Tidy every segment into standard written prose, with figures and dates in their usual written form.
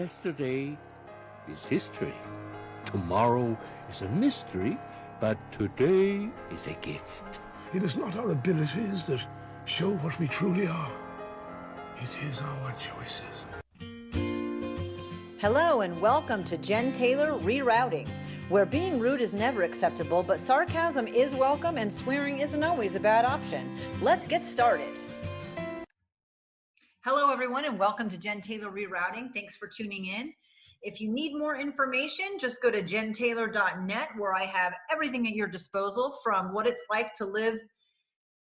Yesterday is history. Tomorrow is a mystery, but today is a gift. It is not our abilities that show what we truly are. It is our choices. Hello and welcome to Jen Taylor Rerouting, where being rude is never acceptable, but sarcasm is welcome and swearing isn't always a bad option. Let's get started. Hello everyone and welcome to Jen Taylor Rerouting. Thanks for tuning in. If you need more information, just go to jentaylor.net, where I have everything at your disposal, from what it's like to live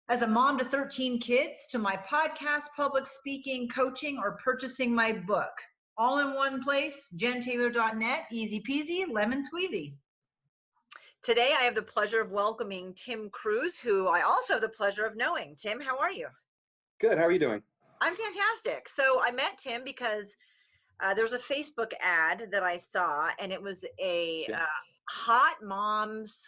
as a mom to 13 kids, to my podcast, public speaking, coaching, or purchasing my book. All in one place, jentaylor.net, easy peasy, lemon squeezy. Today, I have the pleasure of welcoming Tim Cruse, who I also have the pleasure of knowing. Tim, how are you? Good. How are you doing? I'm fantastic. So I met Tim because there was a Facebook ad that I saw, and it was a hot mom's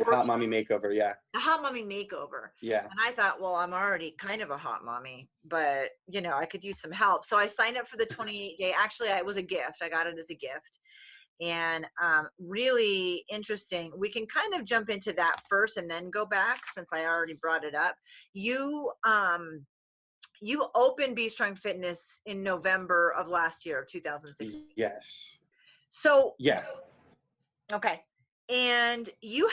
hot mommy makeover. Yeah. A hot mommy makeover. Yeah. And I thought, well, I'm already kind of a hot mommy, but you know, I could use some help. So I signed up for the 28-day. Actually, it was a gift. I got it as a gift. And really interesting. We can kind of jump into that first and then go back, since I already brought it up. You opened Be Strong Fitness in November of last year, 2016. Yes. So yeah. Okay. And you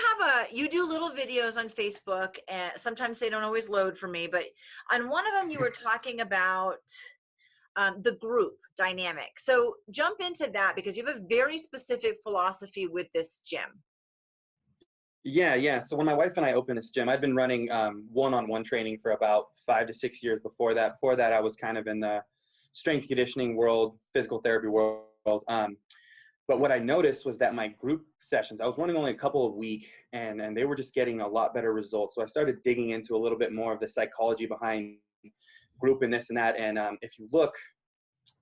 do little videos on Facebook, and sometimes they don't always load for me, but on one of them you were talking about the group dynamic. So jump into that, because you have a very specific philosophy with this gym. Yeah. So when my wife and I opened this gym, I'd been running one-on-one training for about 5 to 6 years before that. Before that, I was kind of in the strength conditioning world, physical therapy world. But what I noticed was that my group sessions, I was running only a couple a week, and they were just getting a lot better results. So I started digging into a little bit more of the psychology behind group and this and that. And if you look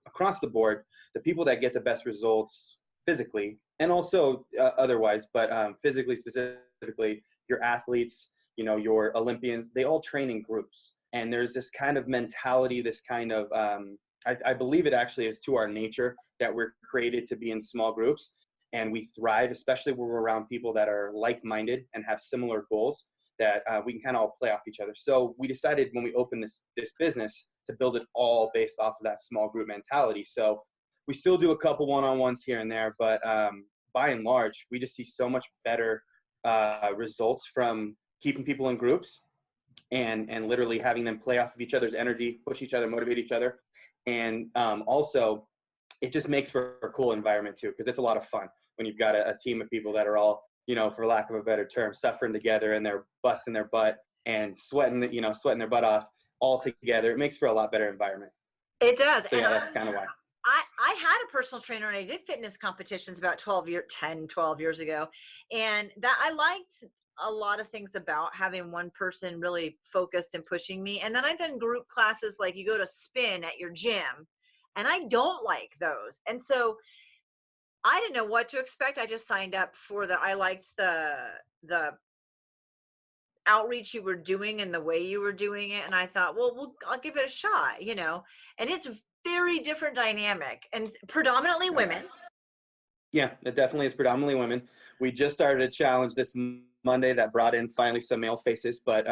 across the board, the people that get the best results physically and also otherwise, but physically specifically, your athletes, your Olympians, they all train in groups. And there's this kind of mentality, this kind of, I believe it actually is to our nature that we're created to be in small groups, and we thrive, especially when we're around people that are like-minded and have similar goals, that we can kind of all play off each other. So we decided when we opened this business to build it all based off of that small group mentality. So we still do a couple one-on-ones here and there, but by and large, we just see so much better results from keeping people in groups and literally having them play off of each other's energy, push each other, motivate each other. And also, it just makes for a cool environment too, because it's a lot of fun when you've got a team of people that are all, for lack of a better term, suffering together, and they're busting their butt and sweating their butt off all together. It makes for a lot better environment. It does. So yeah, that's kind of why. I had a personal trainer, and I did fitness competitions about 12 years ago. And that I liked a lot of things about having one person really focused and pushing me. And then I've done group classes, like you go to spin at your gym, and I don't like those. And so I didn't know what to expect. I just signed up for I liked the outreach you were doing and the way you were doing it. And I thought, well, I'll give it a shot, and it's very different dynamic, and predominantly women. Yeah, it definitely is predominantly women. We just started a challenge this Monday that brought in finally some male faces, but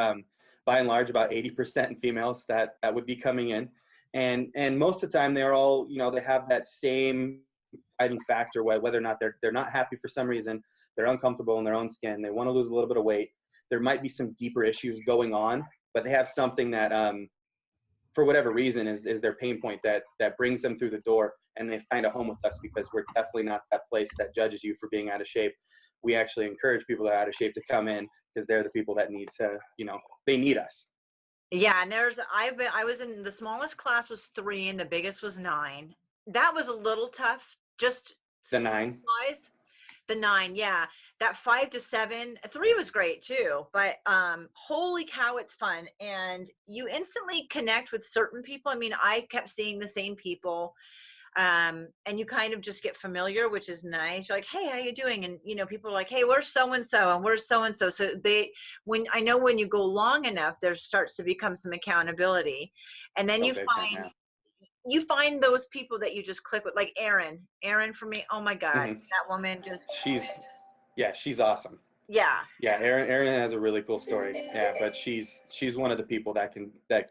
by and large, about 80% females that would be coming in. And most of the time they're all, they have that same driving factor, whether or not they're not happy for some reason, they're uncomfortable in their own skin, they want to lose a little bit of weight. There might be some deeper issues going on, but they have something that, for whatever reason, is their pain point that brings them through the door, and they find a home with us, because we're definitely not that place that judges you for being out of shape. We actually encourage people that are out of shape to come in, because they're the people that need to, they need us. Yeah, and I was in, the smallest class was 3 and the biggest was 9. That was a little tough. Just the 9 size. The 9, yeah. That 5 to 7, 3 was great too. But holy cow, it's fun, and you instantly connect with certain people. I mean, I kept seeing the same people, and you kind of just get familiar, which is nice. You're like, hey, how you doing? And people are like, hey, where's so and so, and where's so and so. So when you go long enough, there starts to become some accountability, and then you find you find those people that you just click with, like Erin for me. Oh my God, Mhm. that woman just, She's awesome. yeah. Yeah, Erin has a really cool story. Yeah, but she's one of the people that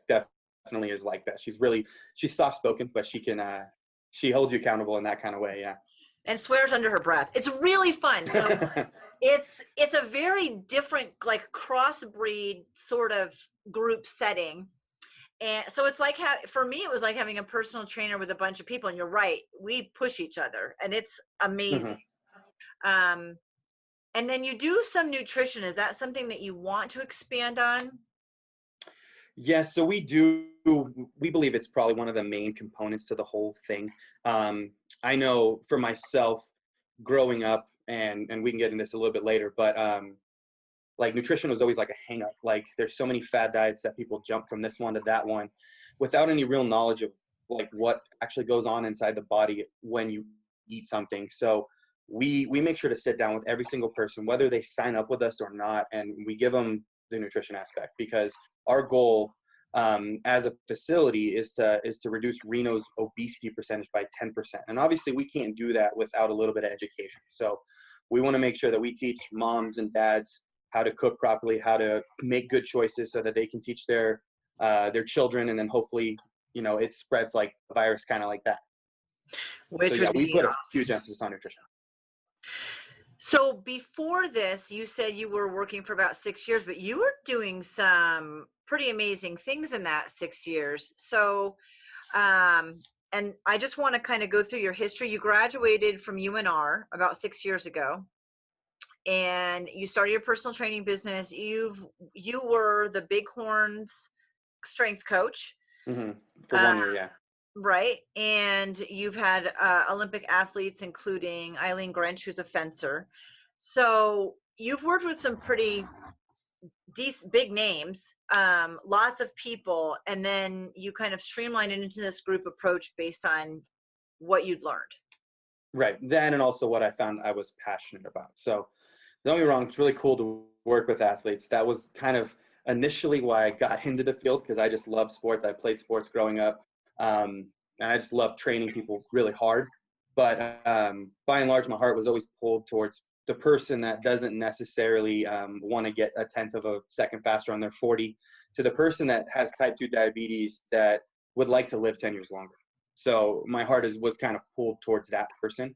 definitely is like that. She's soft spoken, but she holds you accountable in that kind of way. Yeah. And swears under her breath. It's really fun. So it's a very different, like, crossbreed sort of group setting. And so it's like, for me, it was like having a personal trainer with a bunch of people. And you're right, we push each other, and it's amazing. Mhm. And then you do some nutrition. Is that something that you want to expand on? Yes, so we do. We believe it's probably one of the main components to the whole thing. I know for myself, growing up, and we can get into this a little bit later, but like nutrition was always like a hang up. Like there's so many fad diets that people jump from this one to that one without any real knowledge of like what actually goes on inside the body when you eat something. So we make sure to sit down with every single person, whether they sign up with us or not, and we give them the nutrition aspect, because our goal as a facility is to reduce Reno's obesity percentage by 10%. And obviously we can't do that without a little bit of education. So we want to make sure that we teach moms and dads how to cook properly, how to make good choices so that they can teach their children, and then hopefully, it spreads like a virus, kind of like that. Which So yeah, would we be put a huge emphasis on nutrition. So before this, you said you were working for about 6 years, but you were doing some pretty amazing things in that 6 years. So, and I just want to kind of go through your history. You graduated from UNR about 6 years ago, and you started your personal training business. You were the Bighorns strength coach. Mm-hmm. For 1 year, yeah. Right. And you've had Olympic athletes, including Eileen Grinch, who's a fencer. So you've worked with some pretty big names, lots of people, and then you kind of streamlined it into this group approach based on what you'd learned. Right. Then, and also what I found I was passionate about. So don't get me wrong, it's really cool to work with athletes. That was kind of initially why I got into the field, because I just love sports. I played sports growing up. And I just love training people really hard. But by and large, my heart was always pulled towards the person that doesn't necessarily want to get a tenth of a second faster on their 40, to the person that has type 2 diabetes that would like to live 10 years longer. So my heart was kind of pulled towards that person.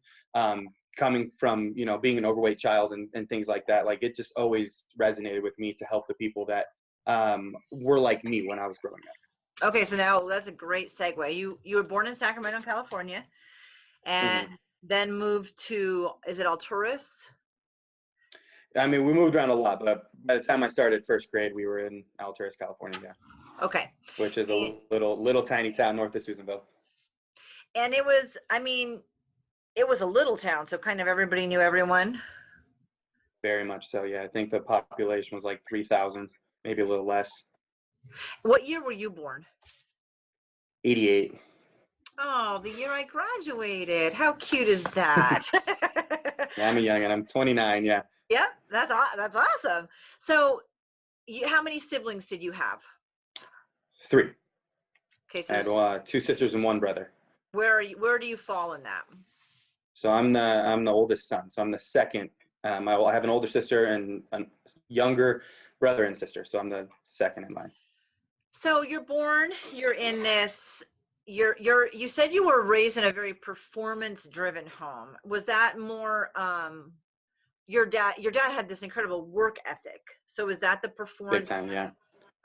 Coming from, being an overweight child and things like that, like it just always resonated with me to help the people that were like me when I was growing up. Okay, so now that's a great segue. You were born in Sacramento, California, and then moved to, is it Alturas? I mean, we moved around a lot, but by the time I started first grade, we were in Alturas, California, yeah. Okay. Which is a little tiny town north of Susanville. And it was, I mean, it was a little town, so kind of everybody knew everyone. Very much so, yeah. I think the population was like 3,000, maybe a little less. What year were you born? 88. Oh, the year I graduated. How cute is that? Yeah, I'm a youngin'. I'm 29, yeah. Yeah, that's awesome. So how many siblings did you have? 3. Okay, so I had 2 sisters and 1 brother. Where do you fall in that? So I'm the oldest son. So I'm the second. I have an older sister and a younger brother and sister. So I'm the second in line. So you're in this. You said you were raised in a very performance-driven home. Was that more? Your dad had this incredible work ethic. So is that the performance? Big time, yeah.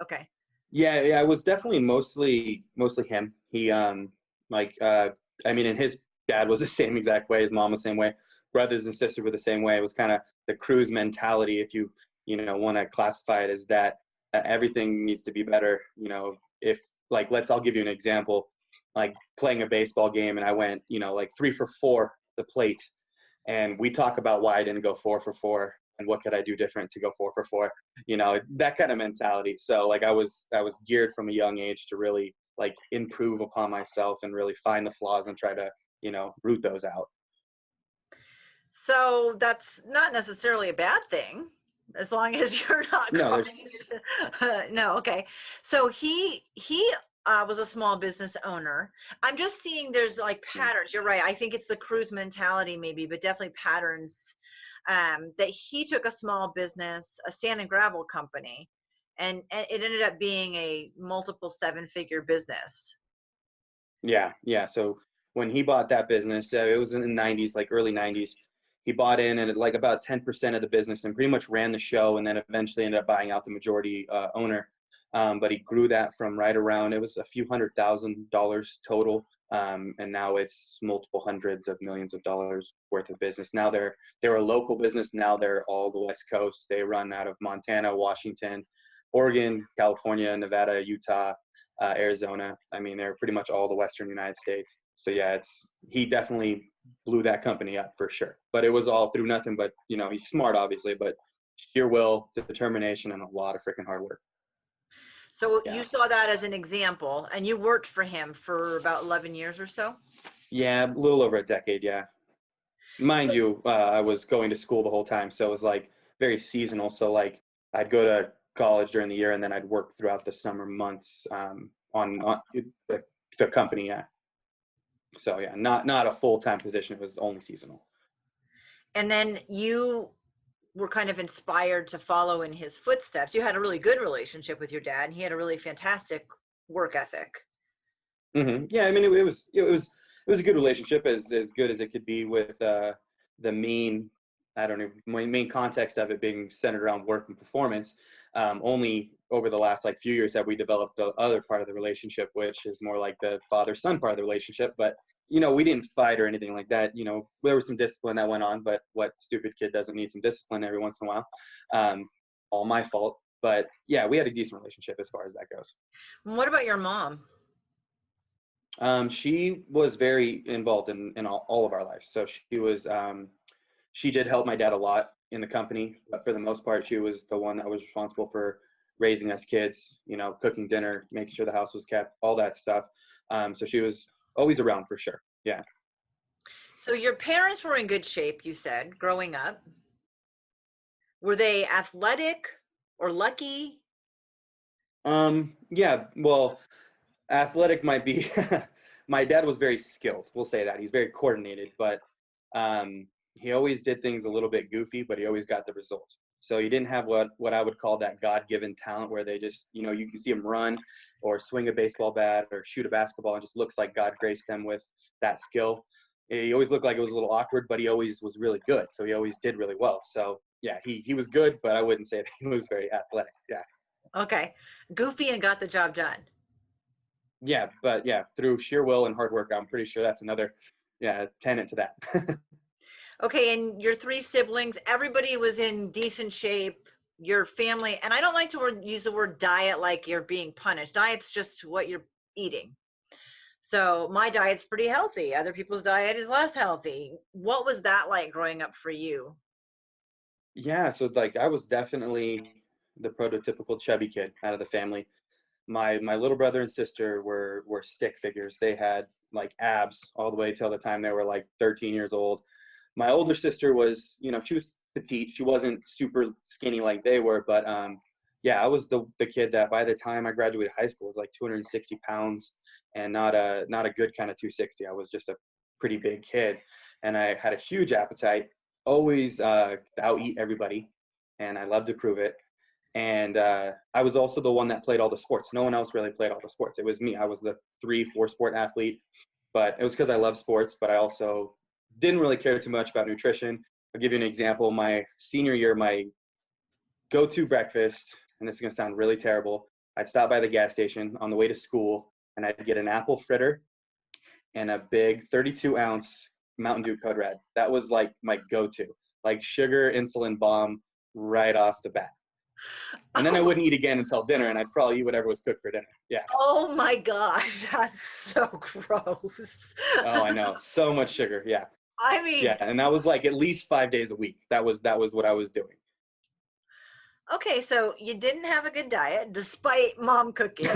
Okay. Yeah, it was definitely mostly him. He I mean, and his dad was the same exact way. His mom was the same way. Brothers and sisters were the same way. It was kind of the Cruse mentality, if you want to classify it as that. Everything needs to be better. If I'll give you an example. Like playing a baseball game, and I went, like 3 for 4 the plate, and we talk about why I didn't go 4 for 4 and what could I do different to go 4 for 4. That kind of mentality. So like I was geared from a young age to really like improve upon myself and really find the flaws and try to root those out. So that's not necessarily a bad thing, as long as you're not. No, no, okay. So he was a small business owner. I'm just seeing there's like patterns. You're right. I think it's the Cruse mentality maybe, but definitely patterns, that he took a small business, a sand and gravel company, and it ended up being a multiple 7-figure business. Yeah, yeah. So when he bought that business, it was in the 90s, like early 90s. He bought in at like about 10% of the business and pretty much ran the show, and then eventually ended up buying out the majority owner. But he grew that from right around, it was a few $100,000 total, and now it's multiple hundreds of millions of dollars worth of business. Now they're a local business. Now they're all the West Coast. They run out of Montana, Washington, Oregon, California, Nevada, Utah, Arizona. I mean, they're pretty much all the Western United States. So yeah, he definitely blew that company up for sure. But it was all through nothing but, he's smart obviously, but sheer will, determination, and a lot of freaking hard work. So Yeah. you saw that as an example, and you worked for him for about 11 years or so? Yeah, a little over a decade, yeah. Mind you, I was going to school the whole time, so it was like very seasonal. So like I'd go to college during the year, and then I'd work throughout the summer months on the company, yeah. So yeah, not a full-time position. It was only seasonal. And then you were kind of inspired to follow in his footsteps. You had a really good relationship with your dad, and he had a really fantastic work ethic. Mm-hmm. Yeah, I mean, it was a good relationship, as good as it could be, with the main, I don't know, main context of it being centered around work and performance. Only over the last like few years have we developed the other part of the relationship, which is more like the father-son part of the relationship. But we didn't fight or anything like that. There was some discipline that went on, but what stupid kid doesn't need some discipline every once in a while? All my fault. But yeah, we had a decent relationship as far as that goes. What about your mom? She was very involved in all of our lives. So she did help my dad a lot in the company, but for the most part, she was the one that was responsible for raising us kids, cooking dinner, making sure the house was kept, all that stuff. So she was always around for sure. Yeah. So your parents were in good shape, you said, growing up. Were they athletic or lucky? Yeah, well, athletic might be. My dad was very skilled. We'll say that. He's very coordinated, but he always did things a little bit goofy, but he always got the results. So he didn't have what I would call that God-given talent, where they just, you can see him run or swing a baseball bat or shoot a basketball, and just looks like God graced them with that skill. He always looked like it was a little awkward, but he always was really good. So he always did really well. So yeah, he was good, but I wouldn't say that he was very athletic. Yeah. Okay. Goofy and got the job done. Yeah, but yeah, through sheer will and hard work, I'm pretty sure that's another, tenet to that. Okay, and your 3 siblings, everybody was in decent shape. Your family, and I don't like to use the word diet like you're being punished. Diet's just what you're eating. So my diet's pretty healthy. Other people's diet is less healthy. What was that like growing up for you? Yeah, so like I was definitely the prototypical chubby kid out of the family. My little brother and sister were stick figures. They had like abs all the way till the time they were like 13 years old. My older sister was, she was petite. She wasn't super skinny like they were, but yeah, I was the kid that by the time I graduated high school was like 260 pounds, and not a good kind of 260. I was just a pretty big kid, and I had a huge appetite. Always out eat everybody, and I loved to prove it. And I was also the one that played all the sports. No one else really played all the sports. It was me. I was the 3-4 sport athlete, but it was because I love sports, but I also didn't really care too much about nutrition. I'll give you an example. My senior year, my go-to breakfast, and this is going to sound really terrible, I'd stop by the gas station on the way to school, and I'd get an apple fritter and a big 32-ounce Mountain Dew Code Red. That was like my go-to, like sugar insulin bomb right off the bat. And then I wouldn't eat again until dinner, and I'd probably eat whatever was cooked for dinner. Yeah. Oh my gosh, that's so gross. Oh, I know. So much sugar. Yeah. I mean, Yeah, and that was like at least 5 days a week. That was what I was doing. okay, so you didn't have a good diet despite mom cooking.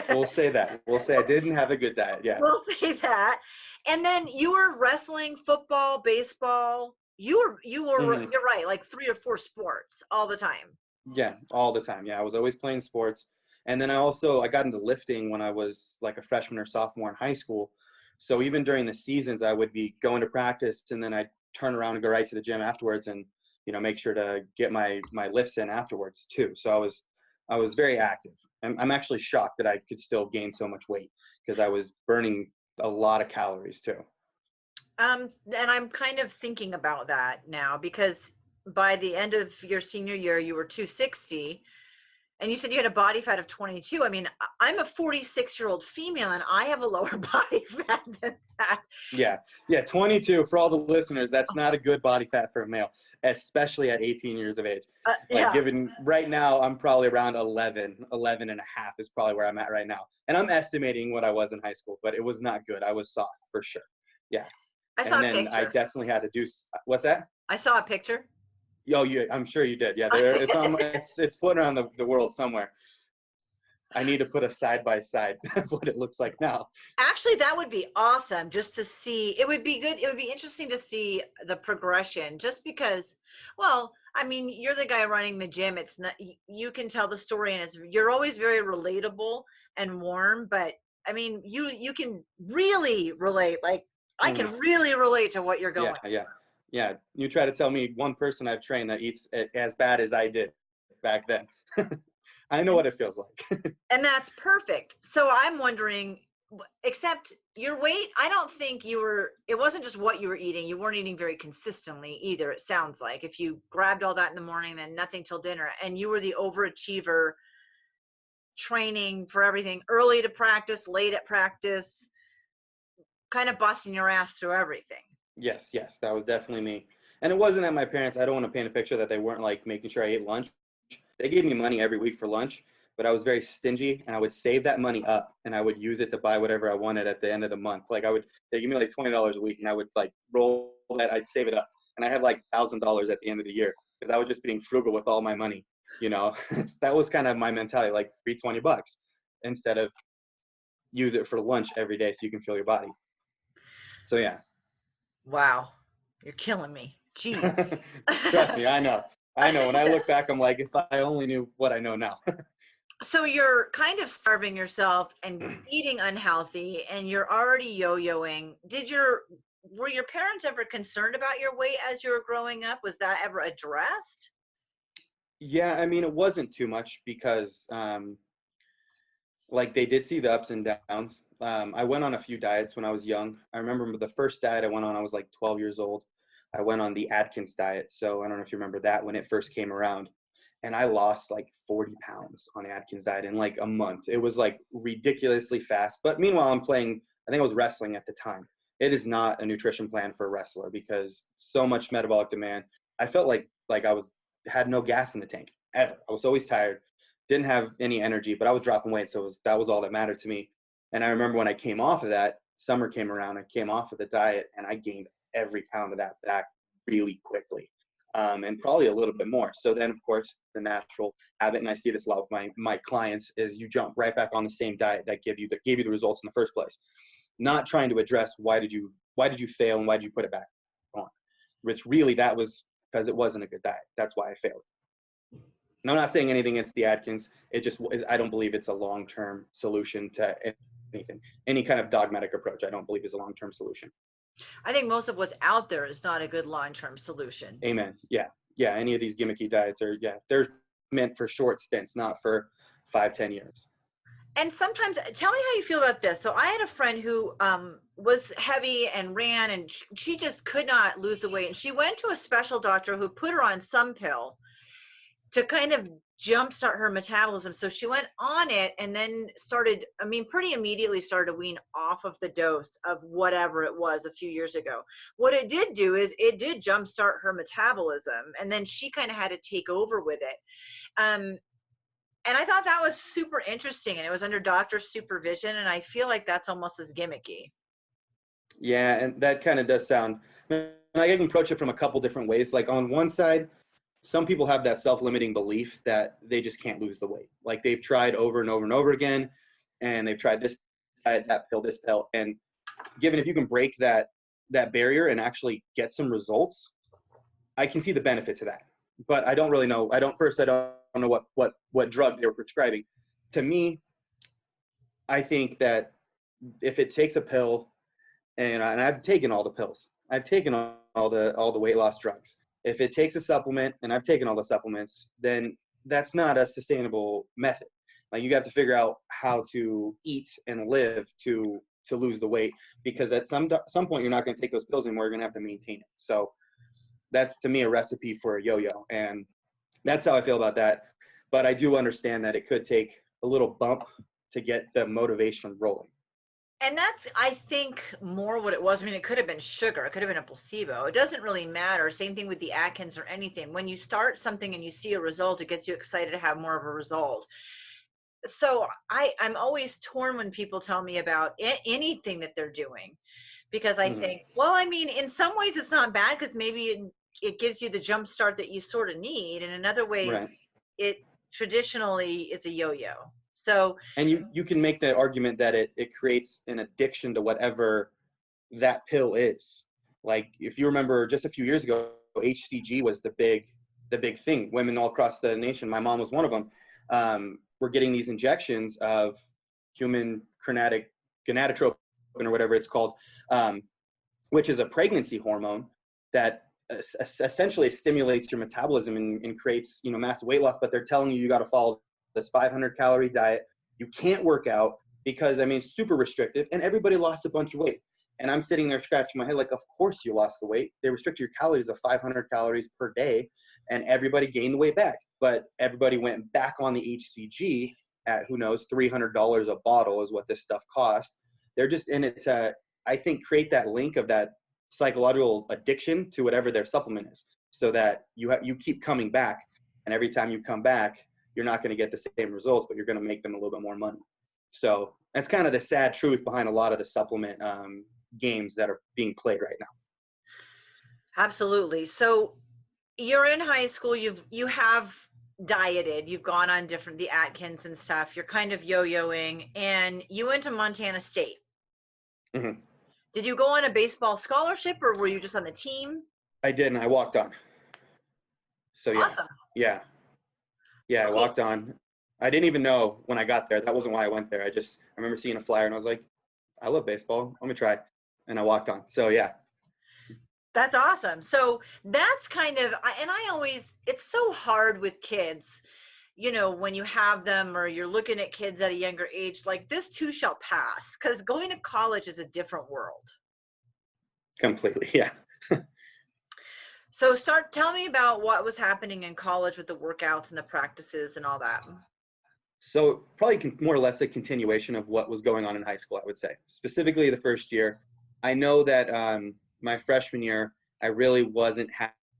We'll say that. We'll say I didn't have a good diet. Yeah. We'll say that. And then you were wrestling, football, baseball. You were Mhm. you're right, like 3 or 4 sports all the time. Yeah, all the time. Yeah, I was always playing sports. And then I got into lifting when I was like a freshman or sophomore in high school. So even during the seasons, I would be going to practice and then I'd turn around and go right to the gym afterwards and, make sure to get my lifts in afterwards too. So I was very active. I'm actually shocked that I could still gain so much weight because I was burning a lot of calories too. And I'm kind of thinking about that now because by the end of your senior year, you were 260. And you said you had a body fat of 22. I mean, I'm a 46-year-old female and I have a lower body fat than that. Yeah. 22 for all the listeners. That's not a good body fat for a male, especially at 18 years of age. Given right now, I'm probably around 11 and a half is probably where I'm at right now. And I'm estimating what I was in high school, but it was not good. I was soft for sure. Yeah. I saw a picture. I definitely had to do, what's that? I saw a picture. Oh, yeah, I'm sure you did. Yeah, it's floating around the world somewhere. I need to put a side by side of what it looks like now. Actually, that would be awesome just to see. It would be good. It would be interesting to see the progression just because, well, I mean, you're the guy running the gym. It's not, you can tell the story and you're always very relatable and warm, but I mean, you can really relate. Like I can really relate to what you're going. Yeah, you try to tell me one person I've trained that eats as bad as I did back then. I know what it feels like. And that's perfect. So I'm wondering, except your weight, I don't think it wasn't just what you were eating. You weren't eating very consistently either, it sounds like. If you grabbed all that in the morning, then nothing till dinner, and you were the overachiever training for everything, early to practice, late at practice, kind of busting your ass through everything. Yes, that was definitely me. And it wasn't at my parents. I don't want to paint a picture that they weren't like making sure I ate lunch. They gave me money every week for lunch, but I was very stingy and I would save that money up and I would use it to buy whatever I wanted at the end of the month. Like they give me like $20 a week and I would like roll that, I'd save it up. And I had like $1,000 at the end of the year because I was just being frugal with all my money. That was kind of my mentality, like free $20 instead of use it for lunch every day so you can feel your body. So yeah. Wow, you're killing me. Jeez. Trust me, I know. When I look back, I'm like, if I only knew what I know now. So you're kind of starving yourself and eating unhealthy, and you're already yo-yoing. Were your parents ever concerned about your weight as you were growing up? Was that ever addressed? Yeah, I mean, it wasn't too much because, like they did see the ups and downs. I went on a few diets when I was young. I remember the first diet I went on, I was like 12 years old. I went on the Atkins diet. So I don't know if you remember that when it first came around. And I lost like 40 pounds on the Atkins diet in like a month. It was like ridiculously fast. But meanwhile, I think I was wrestling at the time. It is not a nutrition plan for a wrestler because so much metabolic demand. I felt like had no gas in the tank ever. I was always tired. Didn't have any energy, but I was dropping weight. So that was all that mattered to me. And I remember when I came off of that, summer came around, I came off of the diet and I gained every pound of that back really quickly. And probably a little bit more. So then of course the natural habit, and I see this a lot with my clients, is you jump right back on the same diet that gave you the results in the first place. Not trying to address why did you fail and why did you put it back on? Which really that was because it wasn't a good diet. That's why I failed. And I'm not saying anything against the Atkins. It just is, I don't believe it's a long-term solution to anything. Any kind of dogmatic approach, I don't believe is a long-term solution. I think most of what's out there is not a good long-term solution. Amen. Yeah. Any of these gimmicky diets they're meant for short stints, not for 5-10 years. And sometimes, tell me how you feel about this. So I had a friend who was heavy and ran, and she just could not lose the weight. And she went to a special doctor who put her on some pill to kind of jumpstart her metabolism. So she went on it and then pretty immediately started to wean off of the dose of whatever it was a few years ago. What it did do is it did jumpstart her metabolism, and then she kind of had to take over with it. And I thought that was super interesting, and it was under doctor supervision, and I feel like that's almost as gimmicky. Yeah, and that kind of does sound, I can approach it from a couple different ways. Like on one side, some people have that self-limiting belief that they just can't lose the weight. Like they've tried over and over and over again, and they've tried this diet, that pill, this pill. And given if you can break that barrier and actually get some results, I can see the benefit to that. But I don't really know. I don't know what drug they were prescribing to me, I think that if it takes a pill, and I've taken all the pills, I've taken all the weight loss drugs. If it takes a supplement, and I've taken all the supplements, then that's not a sustainable method. Like, you have to figure out how to eat and live to lose the weight, because at some point you're not going to take those pills anymore. You're going to have to maintain it. So that's, to me, a recipe for a yo-yo, and that's how I feel about that. But I do understand that it could take a little bump to get the motivation rolling. And that's, I think, more what it was. I mean, it could have been sugar. It could have been a placebo. It doesn't really matter. Same thing with the Atkins or anything. When you start something and you see a result, it gets you excited to have more of a result. So I'm always torn when people tell me about anything that they're doing, because I think, well, I mean, in some ways it's not bad, because maybe it gives you the jump start that you sort of need. And in other ways, Right. it traditionally is a yo-yo. So, and you can make the argument that it creates an addiction to whatever that pill is. Like, if you remember, just a few years ago, HCG was the big thing. Women all across the nation, my mom was one of them, were getting these injections of human gonadotropin, or whatever it's called, which is a pregnancy hormone that essentially stimulates your metabolism and creates, massive weight loss. But they're telling you got to follow this 500 calorie diet. You can't work out because, super restrictive, and everybody lost a bunch of weight. And I'm sitting there scratching my head like, of course you lost the weight. They restrict your calories of 500 calories per day, and everybody gained the weight back. But everybody went back on the HCG at, who knows, $300 a bottle is what this stuff costs. They're just in it to, I think, create that link of that psychological addiction to whatever their supplement is, so that you keep coming back. And every time you come back, you're not going to get the same results, but you're going to make them a little bit more money. So that's kind of the sad truth behind a lot of the supplement games that are being played right now. Absolutely. So you're in high school, you have dieted, you've gone on the Atkins and stuff, you're kind of yo-yoing, and you went to Montana State. Mm-hmm. Did you go on a baseball scholarship, or were you just on the team? I did, and I walked on. So yeah. Awesome. Yeah, okay. I walked on. I didn't even know when I got there. That wasn't why I went there. I remember seeing a flyer and I was like, I love baseball. Let me try. And I walked on. So yeah. That's awesome. So that's kind of, it's so hard with kids, when you have them, or you're looking at kids at a younger age, like, this too shall pass, because going to college is a different world. Completely. Yeah. So tell me about what was happening in college with the workouts and the practices and all that. So probably more or less a continuation of what was going on in high school, I would say. Specifically the first year. I know that my freshman year, I really wasn't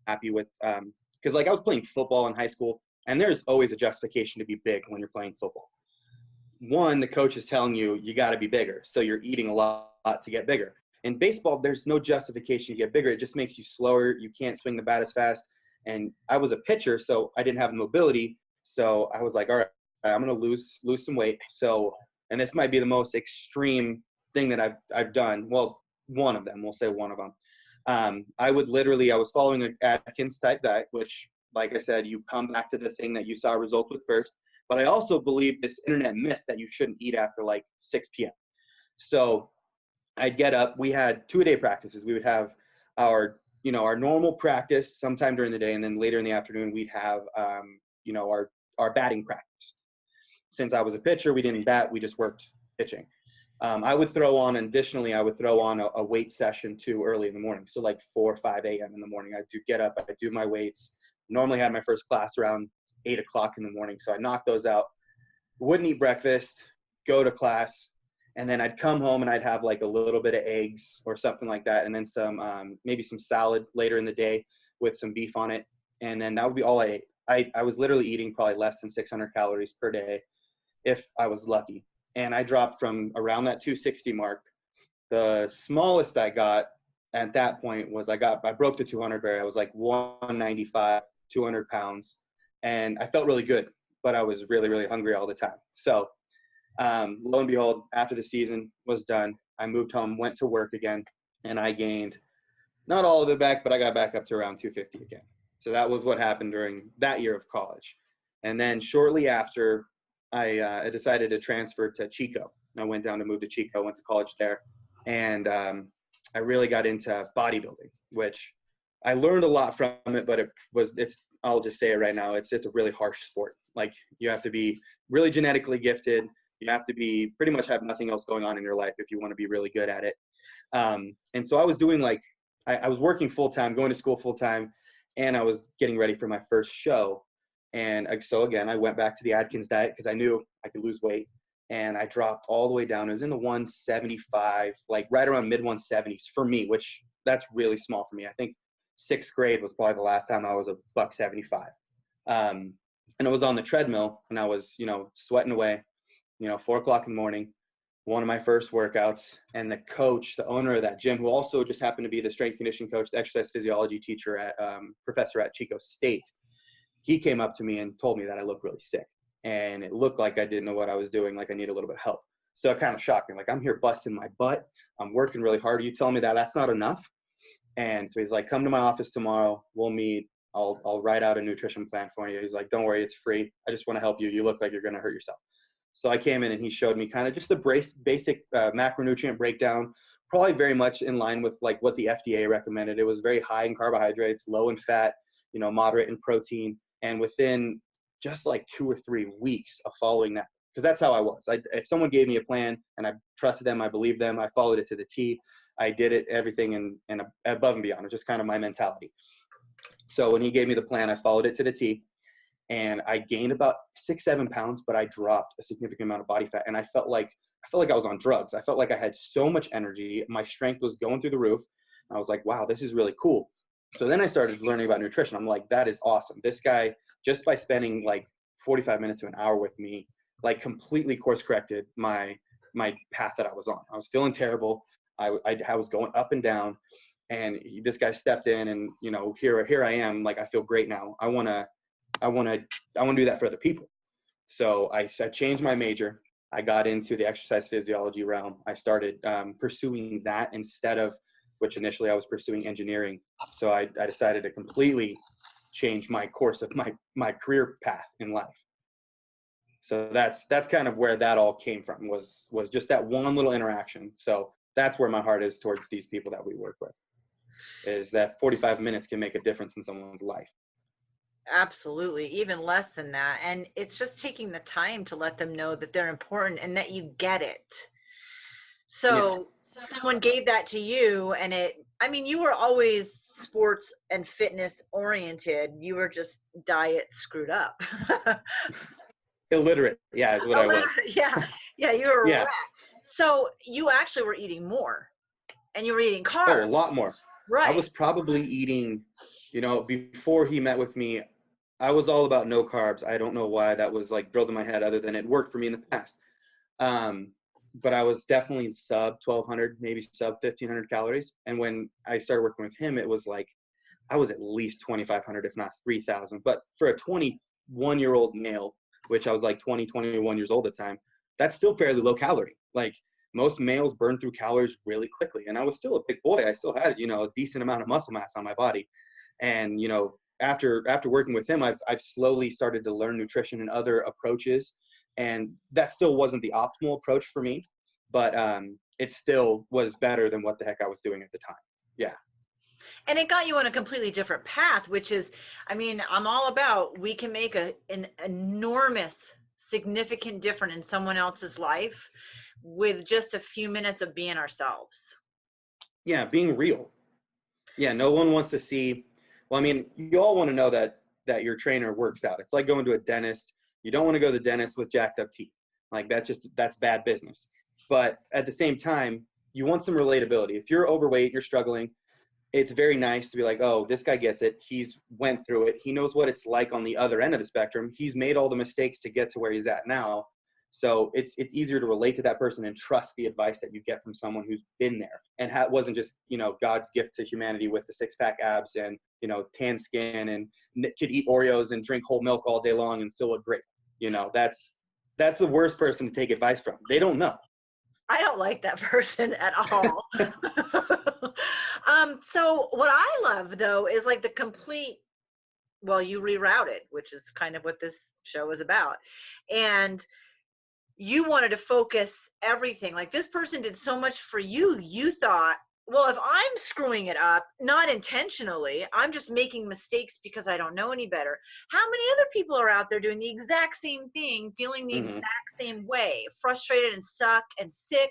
happy with, because I was playing football in high school, and there's always a justification to be big when you're playing football. One, the coach is telling you got to be bigger, so you're eating a lot to get bigger. In baseball, there's no justification to get bigger. It just makes you slower. You can't swing the bat as fast. And I was a pitcher, so I didn't have the mobility. So I was like, all right, I'm going to lose some weight. So, and this might be the most extreme thing that I've done. Well, one of them, we'll say one of them. I was following an Atkins type diet, which, like I said, you come back to the thing that you saw results with first. But I also believe this internet myth that you shouldn't eat after 6 p.m. So I'd get up. We had 2-a-day practices. We would have our normal practice sometime during the day, and then later in the afternoon we'd have our batting practice. Since I was a pitcher, we didn't bat. We just worked pitching. I would throw on a weight session too early in the morning. So 4 or 5 a.m. in the morning, I'd get up, I'd do my weights. Normally had my first class around 8 o'clock in the morning. So I knocked those out, wouldn't eat breakfast, go to class. And then I'd come home and I'd have a little bit of eggs or something like that. And then maybe some salad later in the day with some beef on it. And then that would be all I ate. I was literally eating probably less than 600 calories per day if I was lucky. And I dropped from around that 260 mark. The smallest I got at that point was I broke the 200 barrier. I was 195, 200 pounds. And I felt really good, but I was really, really hungry all the time. So lo and behold, after the season was done, I moved home, went to work again, and I gained not all of it back, but I got back up to around 250 again. So that was what happened during that year of college. And then shortly after, I decided to transfer to Chico. I went down to move to Chico, went to college there, and I really got into bodybuilding, which I learned a lot from it, but I'll just say it right now, it's a really harsh sport. Like, you have to be really genetically gifted. You have to be pretty much have nothing else going on in your life if you want to be really good at it. And so I was doing I was working full time, going to school full time, and I was getting ready for my first show. And so again, I went back to the Atkins diet because I knew I could lose weight, and I dropped all the way down. It was in the 175, like right around mid 170s for me, which that's really small for me. I think 6th grade was probably the last time I was a buck 75. And I was on the treadmill, and I was, sweating away, 4 o'clock in the morning, one of my first workouts, and the coach, the owner of that gym, who also just happened to be the strength conditioning coach, the exercise physiology teacher professor at Chico State, he came up to me and told me that I looked really sick, and it looked like I didn't know what I was doing, like I need a little bit of help. So it kind of shocked me. Like, I'm here busting my butt. I'm working really hard. You telling me that that's not enough? And so he's like, come to my office tomorrow. We'll meet. I'll write out a nutrition plan for you. He's like, don't worry, it's free. I just want to help you. You look like you're going to hurt yourself. So I came in, and he showed me kind of just the basic macronutrient breakdown, probably very much in line with like what the FDA recommended. It was very high in carbohydrates, low in fat, moderate in protein. And within just like 2 or 3 weeks of following that, because that's how I was. If someone gave me a plan and I trusted them, I believed them, I followed it to the T. I did it, everything and above and beyond. It's just kind of my mentality. So when he gave me the plan, I followed it to the T, and I gained about 6-7 pounds, but I dropped a significant amount of body fat. And I felt like I was on drugs. I felt like I had so much energy. My strength was going through the roof. I was like, wow, this is really cool. So then I started learning about nutrition. I'm like, that is awesome. This guy, just by spending like 45 minutes to an hour with me, like completely course corrected my path that I was on. I was feeling terrible. I was going up and down, and this guy stepped in, and here I am. Like, I feel great now. I want to do that for other people. So I changed my major. I got into the exercise physiology realm. I started pursuing that instead of, which initially I was pursuing engineering. So I decided to completely change my course of my career path in life. So that's kind of where that all came from, was just that one little interaction. So that's where my heart is towards these people that we work with, is that 45 minutes can make a difference in someone's life. Absolutely. Even less than that. And it's just taking the time to let them know that they're important and that you get it. So someone gave that to you, and you were always sports and fitness oriented. You were just diet screwed up. Illiterate. Yeah, is what I was. Yeah, you were Yeah. wrecked. So you actually were eating more, and you were eating carbs. Oh, a lot more. Right. I was probably eating, before he met with me, I was all about no carbs. I don't know why that was like drilled in my head, other than it worked for me in the past. But I was definitely sub 1,200, maybe sub 1,500 calories. And when I started working with him, it was like I was at least 2,500, if not 3,000. But for a 21-year-old male, which I was like 20, 21 years old at the time, that's still fairly low calorie. Like, most males burn through calories really quickly. And I was still a big boy. I still had, a decent amount of muscle mass on my body. And, after working with him, I've slowly started to learn nutrition and other approaches. And that still wasn't the optimal approach for me, but it still was better than what the heck I was doing at the time. Yeah. And it got you on a completely different path, which is, I'm all about, we can make an enormous, significant difference in someone else's life with just a few minutes of being ourselves. Yeah, being real. Yeah, no one wants to see, you all want to know that your trainer works out. It's like going to a dentist. You don't want to go to the dentist with jacked up teeth. Like, that's bad business. But at the same time, you want some relatability. If you're overweight, you're struggling, it's very nice to be like, oh, this guy gets it. He's went through it. He knows what it's like on the other end of the spectrum. He's made all the mistakes to get to where he's at now. So it's easier to relate to that person and trust the advice that you get from someone who's been there and wasn't just, God's gift to humanity with the 6-pack abs and, tan skin and could eat Oreos and drink whole milk all day long and still look great. That's the worst person to take advice from. They don't know. I don't like that person at all. So what I love, though, is like the complete well, you rerouted, which is kind of what this show is about. And you wanted to focus everything. Like, this person did so much for you. You thought, well, if I'm screwing it up, not intentionally, I'm just making mistakes because I don't know any better. How many other people are out there doing the exact same thing, feeling the Mm-hmm. exact same way, frustrated and stuck and sick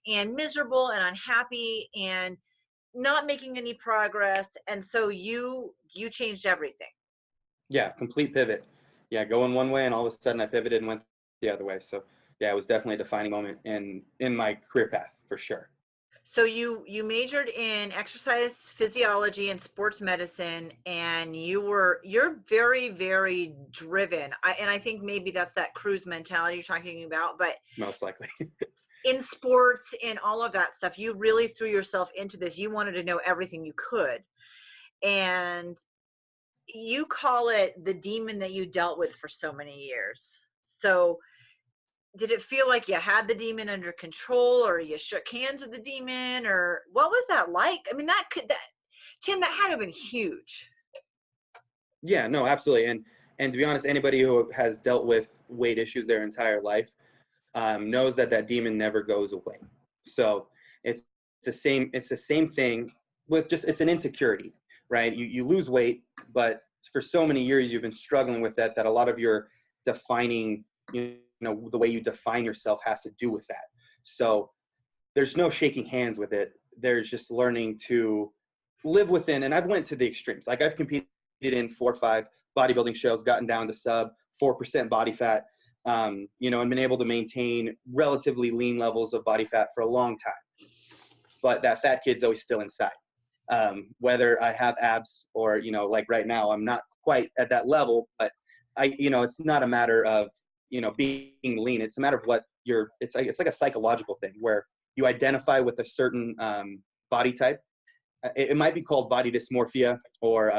and miserable and unhappy and not making any progress? And so you changed everything. Yeah, complete pivot. Yeah, going one way and all of a sudden I pivoted and went the other way. So yeah, it was definitely a defining moment in my career path for sure. So you majored in exercise physiology and sports medicine, and you're very, very driven. I think maybe that's that Cruse mentality you're talking about, but Most likely. in sports and all of that stuff, you really threw yourself into this. You wanted to know everything you could. And you call it the demon that you dealt with for so many years. So did it feel like you had the demon under control, or you shook hands with the demon, or what was that like? I mean, Tim, that had to have been huge. Yeah, no, absolutely. And to be honest, anybody who has dealt with weight issues their entire life knows that that demon never goes away. So it's the same thing with just, it's an insecurity, right? You lose weight, but for so many years you've been struggling with that a lot of your defining, the way you define yourself has to do with that. So there's no shaking hands with it. There's just learning to live within. And I've went to the extremes. Like, I've competed in 4 or 5 bodybuilding shows, gotten down to sub 4% body fat, and been able to maintain relatively lean levels of body fat for a long time. But that fat kid's always still inside. Whether I have abs or, like right now, I'm not quite at that level, but it's not a matter of, being lean. It's a matter of what it's like a psychological thing where you identify with a certain body type. It might be called body dysmorphia, or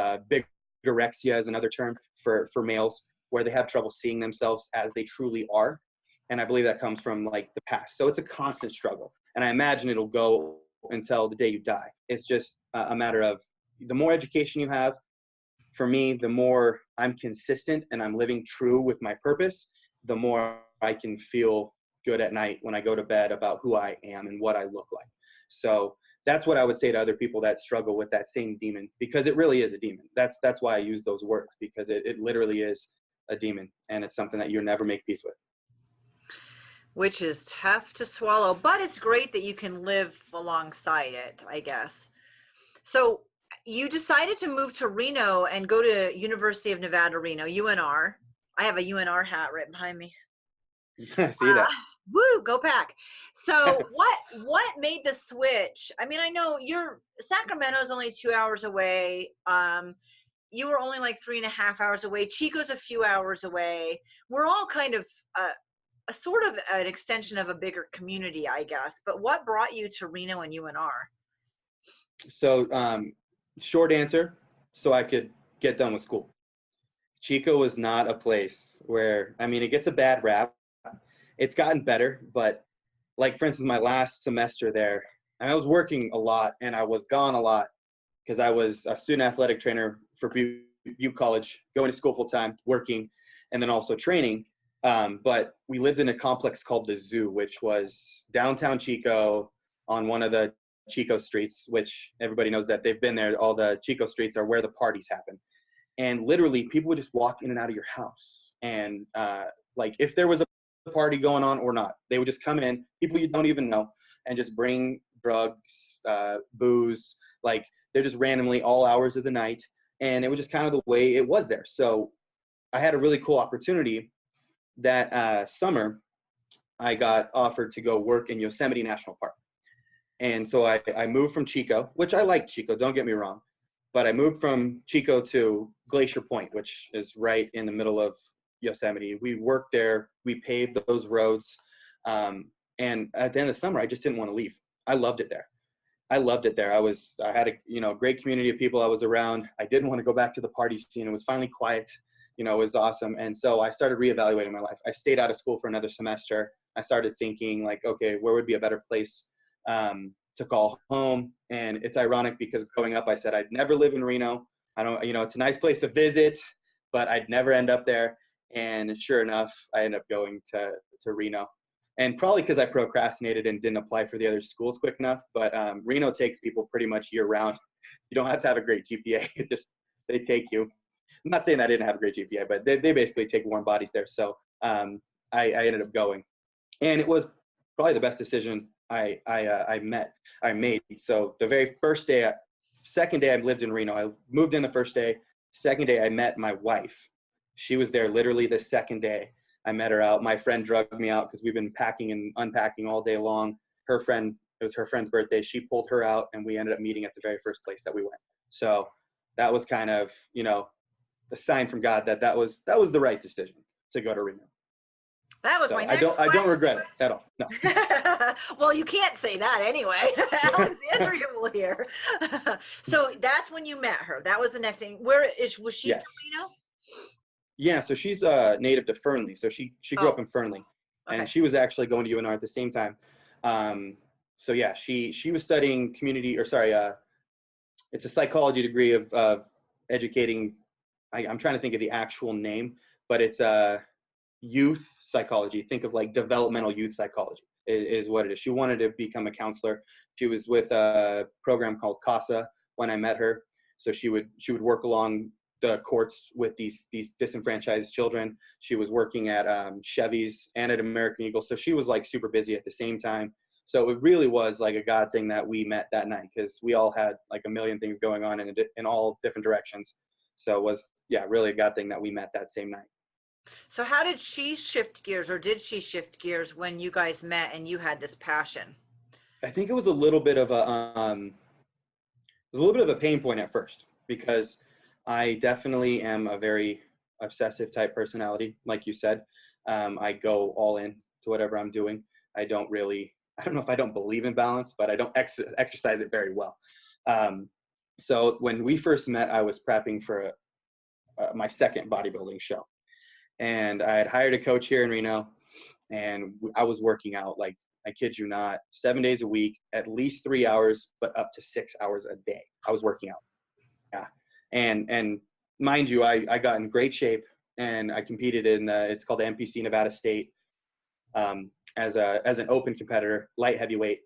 bigorexia is another term for males, where they have trouble seeing themselves as they truly are. And I believe that comes from like the past. So it's a constant struggle. And I imagine it'll go until the day you die. It's just a matter of the more education you have. For me, the more I'm consistent and I'm living true with my purpose, the more I can feel good at night when I go to bed about who I am and what I look like. So that's what I would say to other people that struggle with that same demon, because it really is a demon. That's why I use those words, because it literally is a demon, and it's something that you'll never make peace with. Which is tough to swallow, but it's great that you can live alongside it, I guess. So you decided to move to Reno and go to University of Nevada, Reno, UNR. I have a UNR hat right behind me. I see that. Woo, go Pack. So what made the switch? I mean, I know Sacramento's only 2 hours away. You were only like 3.5 hours away. Chico's a few hours away. We're all kind of a sort of an extension of a bigger community, I guess. But what brought you to Reno and UNR? So short answer, so I could get done with school. Chico was not a place where, it gets a bad rap. It's gotten better, but like, for instance, my last semester there, and I was working a lot and I was gone a lot because I was a student athletic trainer for Butte College, going to school full time, working, and then also training. But we lived in a complex called the Zoo, which was downtown Chico on one of the Chico streets, which everybody knows that they've been there. All the Chico streets are where the parties happen. And literally people would just walk in and out of your house. And like, if there was a party going on or not, they would just come in, people you don't even know, and just bring drugs, booze, like they're just randomly all hours of the night. And it was just kind of the way it was there. So I had a really cool opportunity that summer. I got offered to go work in Yosemite National Park. And so I moved from Chico, which I like Chico, don't get me wrong. But I moved from Chico to Glacier Point, which is right in the middle of Yosemite. We worked there. We paved those roads. And at the end of the summer, I just didn't want to leave. I loved it there. I had a great community of people I was around. I didn't want to go back to the party scene. It was finally quiet. It was awesome. And so I started reevaluating my life. I stayed out of school for another semester. I started thinking like, okay, where would be a better place to call home? And it's ironic because growing up, I said I'd never live in Reno. I don't, it's a nice place to visit, but I'd never end up there. And sure enough, I ended up going to Reno. And probably because I procrastinated and didn't apply for the other schools quick enough. But Reno takes people pretty much year round. You don't have to have a great GPA. They take you. I'm not saying I didn't have a great GPA, but they basically take warm bodies there. So I ended up going. And it was probably the best decision I made. So the very second day I lived in Reno, I moved in the first day. Second day I met my wife. She was there literally the second day. I met her out. My friend drugged me out because we've been packing and unpacking all day long. It was her friend's birthday. She pulled her out, and we ended up meeting at the very first place that we went. So that was kind of, the sign from God that was the right decision to go to Reno. That was my next I don't regret it at all. No. Well, you can't say that anyway. Alexandria will hear. So that's when you met her. That was the next thing. Was she Yes. from Reno? Yeah, so she's native to Fernley. So she grew up in Fernley. Okay. And she was actually going to UNR at the same time. So yeah, she was studying it's a psychology degree of educating. I'm trying to think of the actual name, but it's youth psychology. Think of like developmental youth psychology is what it is. She wanted to become a counselor. She was with a program called CASA when I met her. So she would work along the courts with these disenfranchised children. She was working at Chevy's and at American Eagle. So she was like super busy at the same time. So it really was like a God thing that we met that night, because we all had like a million things going on in all different directions. So it was, really a God thing that we met that same night. So how did she shift gears, or did she shift gears when you guys met and you had this passion? I think it was a little bit of a pain point at first, because I definitely am a very obsessive type personality. Like you said, I go all in to whatever I'm doing. I don't know if I don't believe in balance, but I don't exercise it very well. So when we first met, I was prepping for my second bodybuilding show. And I had hired a coach here in Reno, and I was working out, like, I kid you not, 7 days a week, at least 3 hours, but up to 6 hours a day. I was working out. Yeah. And mind you, I got in great shape, and I competed in it's called the NPC Nevada State, as an open competitor, light heavyweight.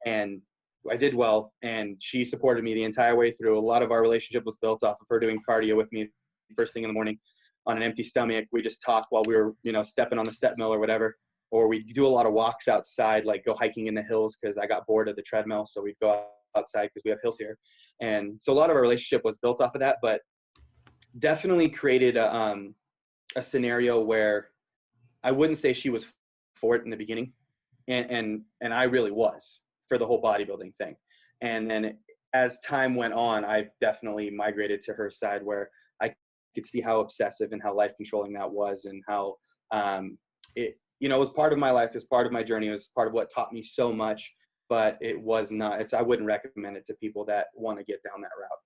And I did well, and she supported me the entire way through. A lot of our relationship was built off of her doing cardio with me first thing in the morning on an empty stomach. We just talk while we were, stepping on the step mill or whatever. Or we do a lot of walks outside, like go hiking in the hills, because I got bored of the treadmill. So we'd go outside because we have hills here. And so a lot of our relationship was built off of that, but definitely created a scenario where I wouldn't say she was for it in the beginning. And I really was for the whole bodybuilding thing. And then as time went on, I've definitely migrated to her side, where I could see how obsessive and how life controlling that was, and how it was part of my life, it was part of my journey, it was part of what taught me so much, but it was not, I wouldn't recommend it to people that want to get down that route.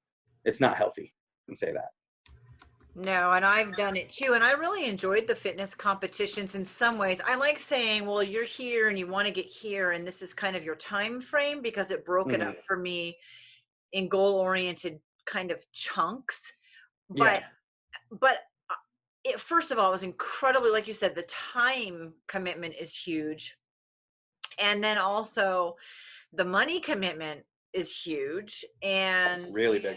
It's not healthy, I can say that. No, and I've done it too. And I really enjoyed the fitness competitions in some ways. I like saying, well, you're here and you want to get here, and this is kind of your time frame, because it broke it up for me in goal-oriented kind of chunks. But first of all, it was incredibly, like you said, the time commitment is huge. And then also the money commitment is huge. And that's really big.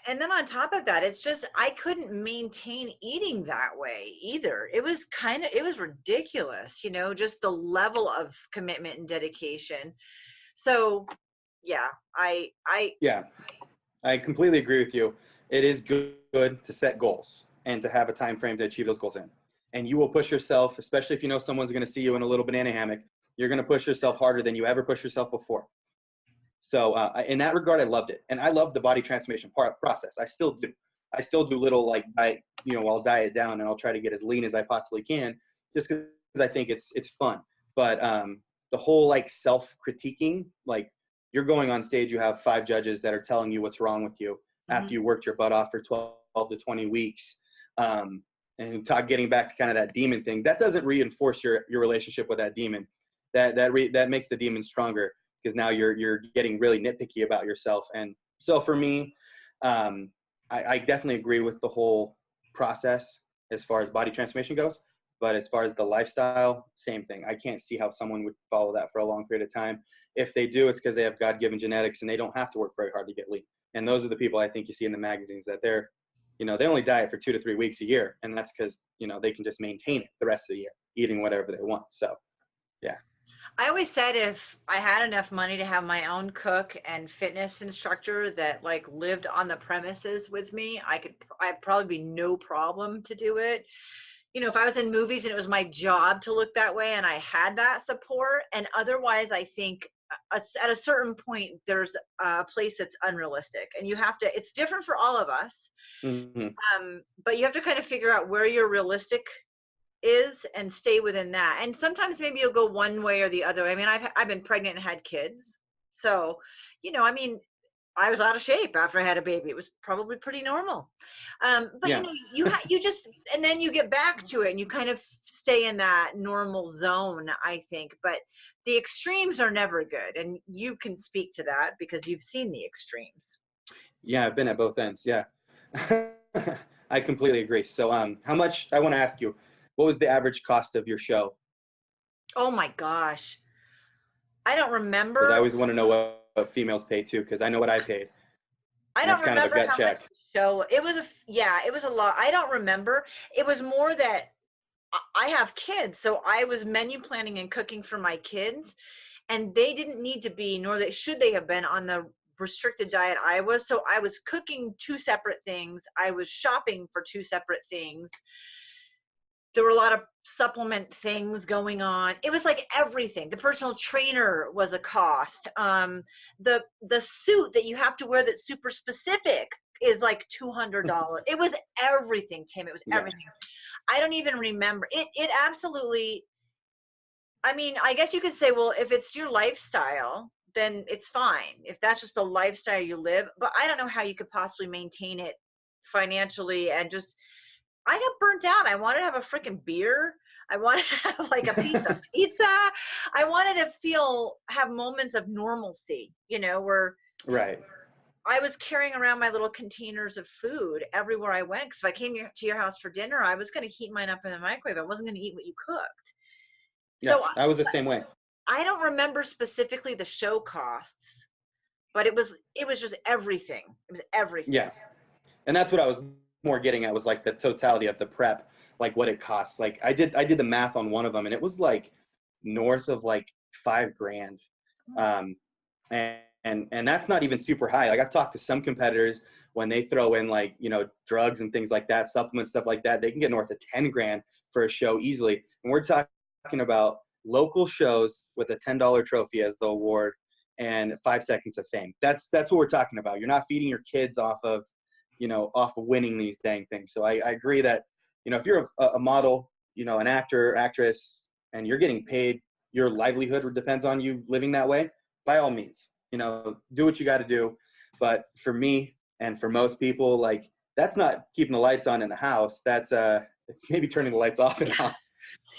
And then on top of that, it's just, I couldn't maintain eating that way either. It was ridiculous, just the level of commitment and dedication. So I completely agree with you. It is good to set goals and to have a time frame to achieve those goals in. And you will push yourself, especially if someone's going to see you in a little banana hammock, you're going to push yourself harder than you ever pushed yourself before. So in that regard, I loved it. And I love the body transformation process. I still do. I still do little like diet, I'll diet down and I'll try to get as lean as I possibly can, just because I think it's fun. But the whole like self-critiquing, like you're going on stage, you have 5 judges that are telling you what's wrong with you after you worked your butt off for 12 to 20 weeks. And getting back to kind of that demon thing, that doesn't reinforce your relationship with that demon. That makes the demon stronger, because now you're getting really nitpicky about yourself. And so for me, I definitely agree with the whole process as far as body transformation goes. But as far as the lifestyle, same thing. I can't see how someone would follow that for a long period of time. If they do, it's because they have God-given genetics and they don't have to work very hard to get lean. And those are the people I think you see in the magazines that they're, they only diet for 2 to 3 weeks a year. And that's because, they can just maintain it the rest of the year, eating whatever they want. So, yeah. I always said if I had enough money to have my own cook and fitness instructor that like lived on the premises with me, I'd probably be no problem to do it. If I was in movies and it was my job to look that way and I had that support, and otherwise I think at a certain point there's a place that's unrealistic and it's different for all of us. Mm-hmm. But you have to kind of figure out where your realistic is and stay within that. And sometimes maybe you'll go one way or the other. I mean, I've been pregnant and had kids. So, I was out of shape after I had a baby. It was probably pretty normal. But Yeah. you just, and then you get back to it and you kind of stay in that normal zone, I think. But the extremes are never good. And you can speak to that because you've seen the extremes. Yeah, I've been at both ends. Yeah. I completely agree. So, how much, I want to ask you, what was the average cost of your show? Oh my gosh. I don't remember. Because I always want to know what females pay too, because I know what I paid. I don't remember kind of a gut how check. much the show. It was a lot. I don't remember. It was more that I have kids, so I was menu planning and cooking for my kids, and they didn't need to be, nor should they have been on the restricted diet I was. So I was cooking 2 separate things. I was shopping for 2 separate things. There were a lot of supplement things going on. It was like everything. The personal trainer was a cost. The suit that you have to wear that's super specific is like $200. It was everything, Tim. It was everything. I don't even remember. It absolutely, I mean, I guess you could say, well, if it's your lifestyle, then it's fine. If that's just the lifestyle you live. But I don't know how you could possibly maintain it financially and just, I got burnt out. I wanted to have a freaking beer. I wanted to have like a piece of pizza. I wanted to have moments of normalcy, where Right. I was carrying around my little containers of food everywhere I went. Because if I came to your house for dinner, I was going to heat mine up in the microwave. I wasn't going to eat what you cooked. Yeah, So I was the same way. I don't remember specifically the show costs, but it was just everything. It was everything. Yeah. And that's what I was more getting at, was like the totality of the prep, like what it costs. Like I did the math on one of them and it was like north of like $5,000. And that's not even super high. Like I've talked to some competitors when they throw in like, drugs and things like that, supplements, stuff like that, they can get north of 10 grand for a show easily. And we're talking about local shows with a $10 trophy as the award and 5 seconds of fame. That's what we're talking about. You're not feeding your kids off of winning these dang things. So I agree that, if you're a model, an actor, actress, and you're getting paid, your livelihood depends on you living that way, by all means, do what you got to do. But for me and for most people, like that's not keeping the lights on in the house. That's it's maybe turning the lights off in the house.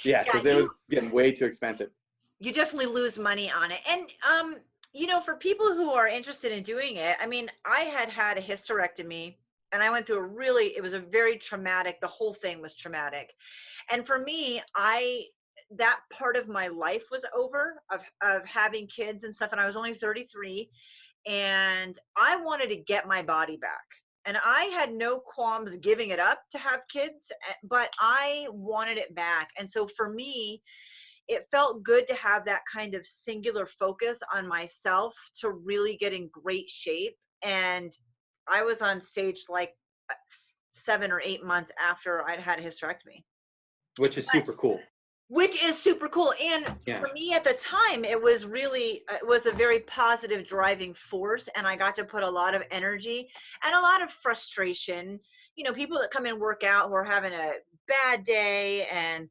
Yeah, because it was getting way too expensive. You definitely lose money on it. And for people who are interested in doing it, I mean, I had a hysterectomy and I went through it was a very traumatic, the whole thing was traumatic. And for me, that part of my life was over of having kids and stuff. And I was only 33 and I wanted to get my body back. And I had no qualms giving it up to have kids, but I wanted it back. And so for me, it felt good to have that kind of singular focus on myself to really get in great shape. And I was on stage like 7 or 8 months after I'd had a hysterectomy. Which is super cool. Which is super cool. And for me at the time, it was a very positive driving force. And I got to put a lot of energy and a lot of frustration. People that come and work out who are having a bad day and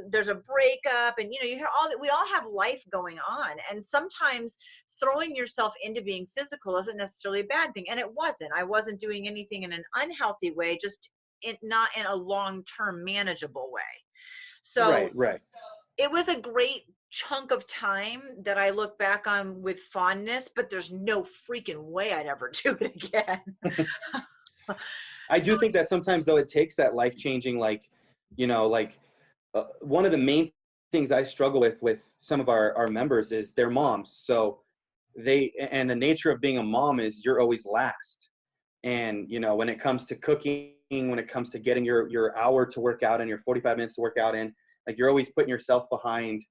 there's a breakup and, you hear all that. We all have life going on. And sometimes throwing yourself into being physical isn't necessarily a bad thing. And it wasn't. I wasn't doing anything in an unhealthy way, just not in a long-term manageable way. So right. it was a great chunk of time that I look back on with fondness, but there's no freaking way I'd ever do it again. I do think that sometimes though it takes that life-changing, like, one of the main things I struggle with some of our members is their moms. So and the nature of being a mom is you're always last. And, when it comes to cooking, when it comes to getting your hour to work out and your 45 minutes to work out in, like, you're always putting yourself behind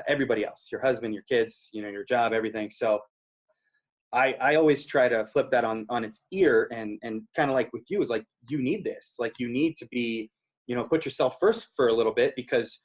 everybody else, your husband, your kids, your job, everything. So I always try to flip that on its ear and kind of like with you is like, you need this, like you need to be, put yourself first for a little bit, because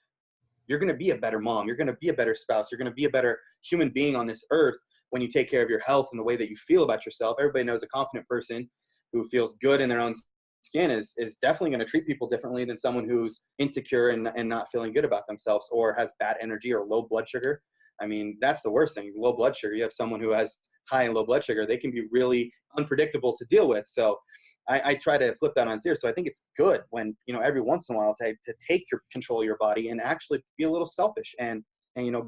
you're going to be a better mom. You're going to be a better spouse. You're going to be a better human being on this earth when you take care of your health and the way that you feel about yourself. Everybody knows a confident person who feels good in their own skin is definitely going to treat people differently than someone who's insecure and not feeling good about themselves or has bad energy or low blood sugar. I mean, that's the worst thing. Low blood sugar. You have someone who has high and low blood sugar. They can be really unpredictable to deal with. So I try to flip that on its ear. So I think it's good when, every once in a while to take your control of your body and actually be a little selfish and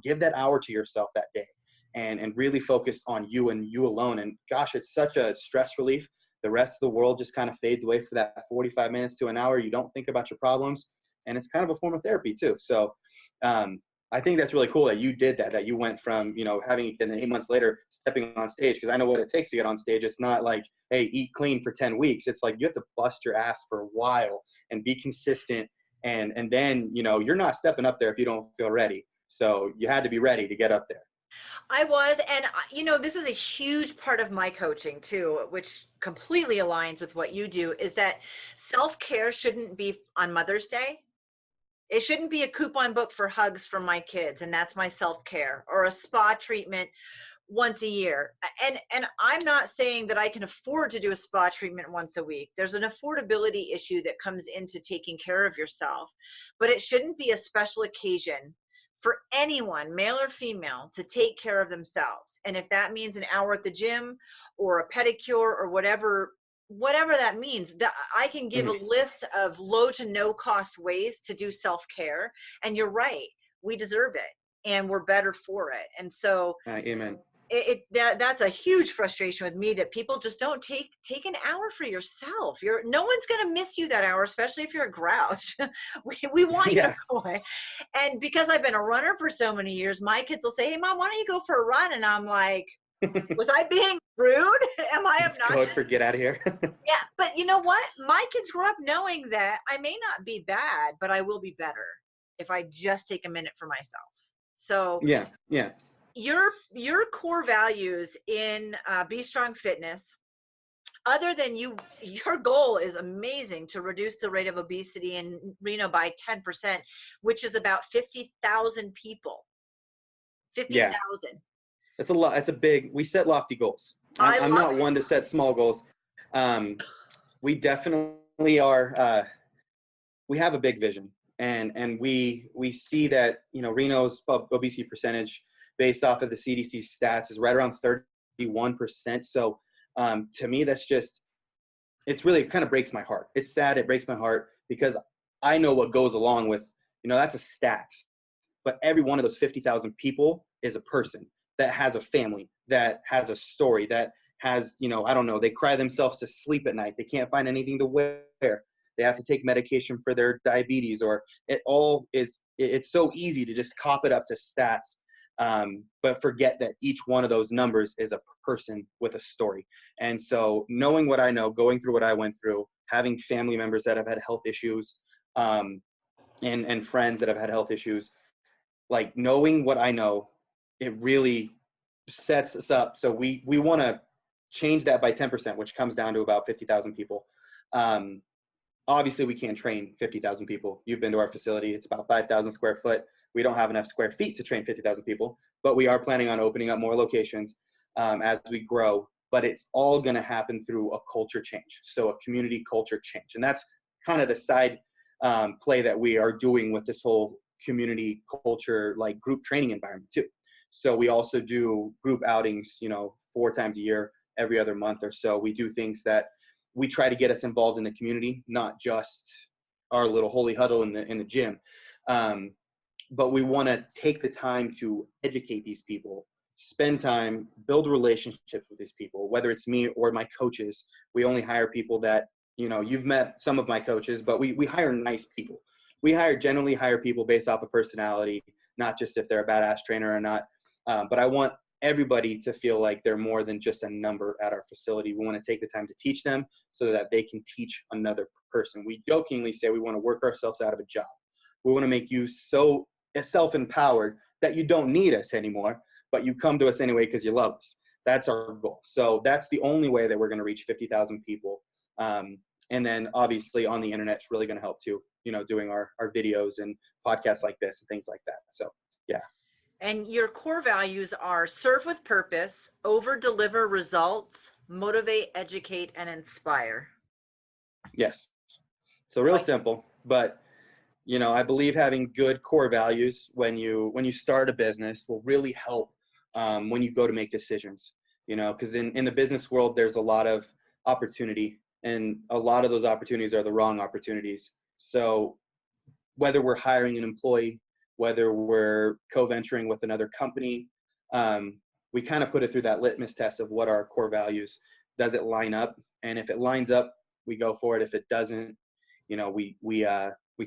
give that hour to yourself that day and really focus on you and you alone. And gosh, it's such a stress relief. The rest of the world just kind of fades away for that 45 minutes to an hour. You don't think about your problems, and it's kind of a form of therapy too. So I think that's really cool that you did that you went from, having been 8 months later stepping on stage, because I know what it takes to get on stage. It's not like, hey, eat clean for 10 weeks. It's like you have to bust your ass for a while and be consistent. And then, you're not stepping up there if you don't feel ready. So you had to be ready to get up there. I was, and this is a huge part of my coaching too, which completely aligns with what you do, is that self-care shouldn't be on Mother's Day. It shouldn't be a coupon book for hugs from my kids, and that's my self-care, or a spa treatment once a year. And I'm not saying that I can afford to do a spa treatment once a week. There's an affordability issue that comes into taking care of yourself, but it shouldn't be a special occasion for anyone, male or female, to take care of themselves. And if that means an hour at the gym or a pedicure or whatever that means, that I can give a list of low to no cost ways to do self-care. And you're right, we deserve it and we're better for it. And so amen. That's a huge frustration with me, that people just don't take an hour for yourself. No one's going to miss you that hour, especially if you're a grouch. we want you to go away. And because I've been a runner for so many years, my kids will say, hey mom, why don't you go for a run? And I'm like, was I being rude? Am I obnoxious? Code for get out of here. Yeah, but you know what? My kids grew up knowing that I may not be bad, but I will be better if I just take a minute for myself. So yeah. Your core values in Be Strong Fitness, other than your goal is amazing, to reduce the rate of obesity in Reno by 10%, which is about 50,000 people. 50,000. Yeah. That's a lot. That's a big, we set lofty goals. I'm not one to set small goals. We definitely are, we have a big vision, and we see that, Reno's obesity percentage based off of the CDC stats is right around 31%. So to me, that's just, it's really, it kind of breaks my heart. It's sad. It breaks my heart because I know what goes along with, that's a stat, but every one of those 50,000 people is a person that has a family, that has a story, that has, I don't know, they cry themselves to sleep at night. They can't find anything to wear. They have to take medication for their diabetes, or it's so easy to just cop it up to stats. But forget that each one of those numbers is a person with a story. And so knowing what I know, going through what I went through, having family members that have had health issues, and friends that have had health issues, like knowing what I know, it really sets us up. So we want to change that by 10%, which comes down to about 50,000 people. Obviously we can't train 50,000 people. You've been to our facility. It's about 5,000 square foot. We don't have enough square feet to train 50,000 people, but we are planning on opening up more locations as we grow. But it's all going to happen through a culture change. So a community culture change. And that's kind of the side play that we are doing with this whole community culture, like group training environment too. So we also do group outings, 4 times a year, every other month or so. We do things that we try to get us involved in the community, not just our little holy huddle in the gym. but we want to take the time to educate these people, spend time, build relationships with these people, whether it's me or my coaches. We only hire people that, you know, you've met some of my coaches, but we hire nice people. We generally hire people based off of personality, not just if they're a badass trainer or not. But I want everybody to feel like they're more than just a number at our facility. We want to take the time to teach them so that they can teach another person. We jokingly say we want to work ourselves out of a job. We want to make you so self-empowered that you don't need us anymore, but you come to us anyway because you love us. That's our goal. So that's the only way that we're going to reach 50,000 people. And then obviously on the internet, it's really going to help too, you know, doing our videos and podcasts like this and things like that. So, yeah. And your core values are serve with purpose, over deliver results, motivate, educate, and inspire. Yes. So real simple, but you know, I believe having good core values when you start a business will really help when you go to make decisions, you know, because in the business world, there's a lot of opportunity, and a lot of those opportunities are the wrong opportunities. So whether we're hiring an employee, whether we're co-venturing with another company, we kind of put it through that litmus test of what our core values. Does it line up? And if it lines up, we go for it. If it doesn't, you know, we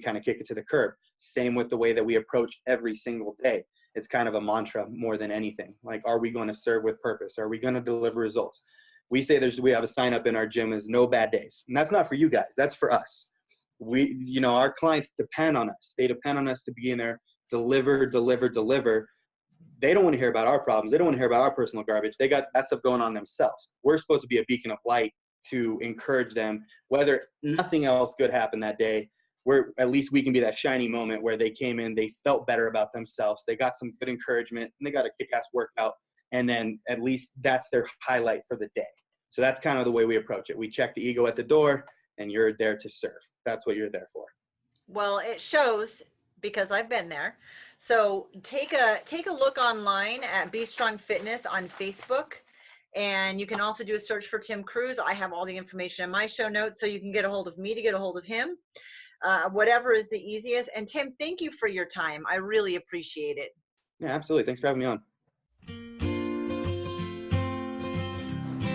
kind of kick it to the curb. Same with the way that we approach every single day. It's kind of a mantra more than anything. Like, are we going to serve with purpose? Are we going to deliver results? We say we have a sign up in our gym is no bad days. And that's not for you guys. That's for us. You know, our clients depend on us. They depend on us to be in there, deliver. They don't want to hear about our problems. They don't want to hear about our personal garbage. They got that stuff going on themselves. We're supposed to be a beacon of light to encourage them, whether nothing else good happened that day. At least we can be that shiny moment where they came in, they felt better about themselves, they got some good encouragement, and they got a kick-ass workout, and then at least that's their highlight for the day. So that's kind of the way we approach it. We check the ego at the door, and you're there to serve. That's what you're there for. Well, it shows, because I've been there. So take a look online at Be Strong Fitness on Facebook. And you can also do a search for Tim Cruse. I have all the information in my show notes, so you can get a hold of me to get a hold of him. Whatever is the easiest. And Tim, thank you for your time. I really appreciate it. Yeah, absolutely. Thanks for having me on.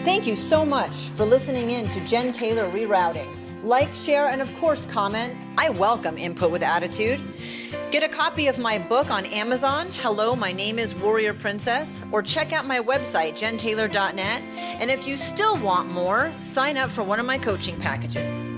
Thank you so much for listening in to Jen Taylor Rerouting. Like, share, and of course, comment. I welcome input with attitude. Get a copy of my book on Amazon, Hello, My Name is Warrior Princess, or check out my website, jentaylor.net. And if you still want more, sign up for one of my coaching packages.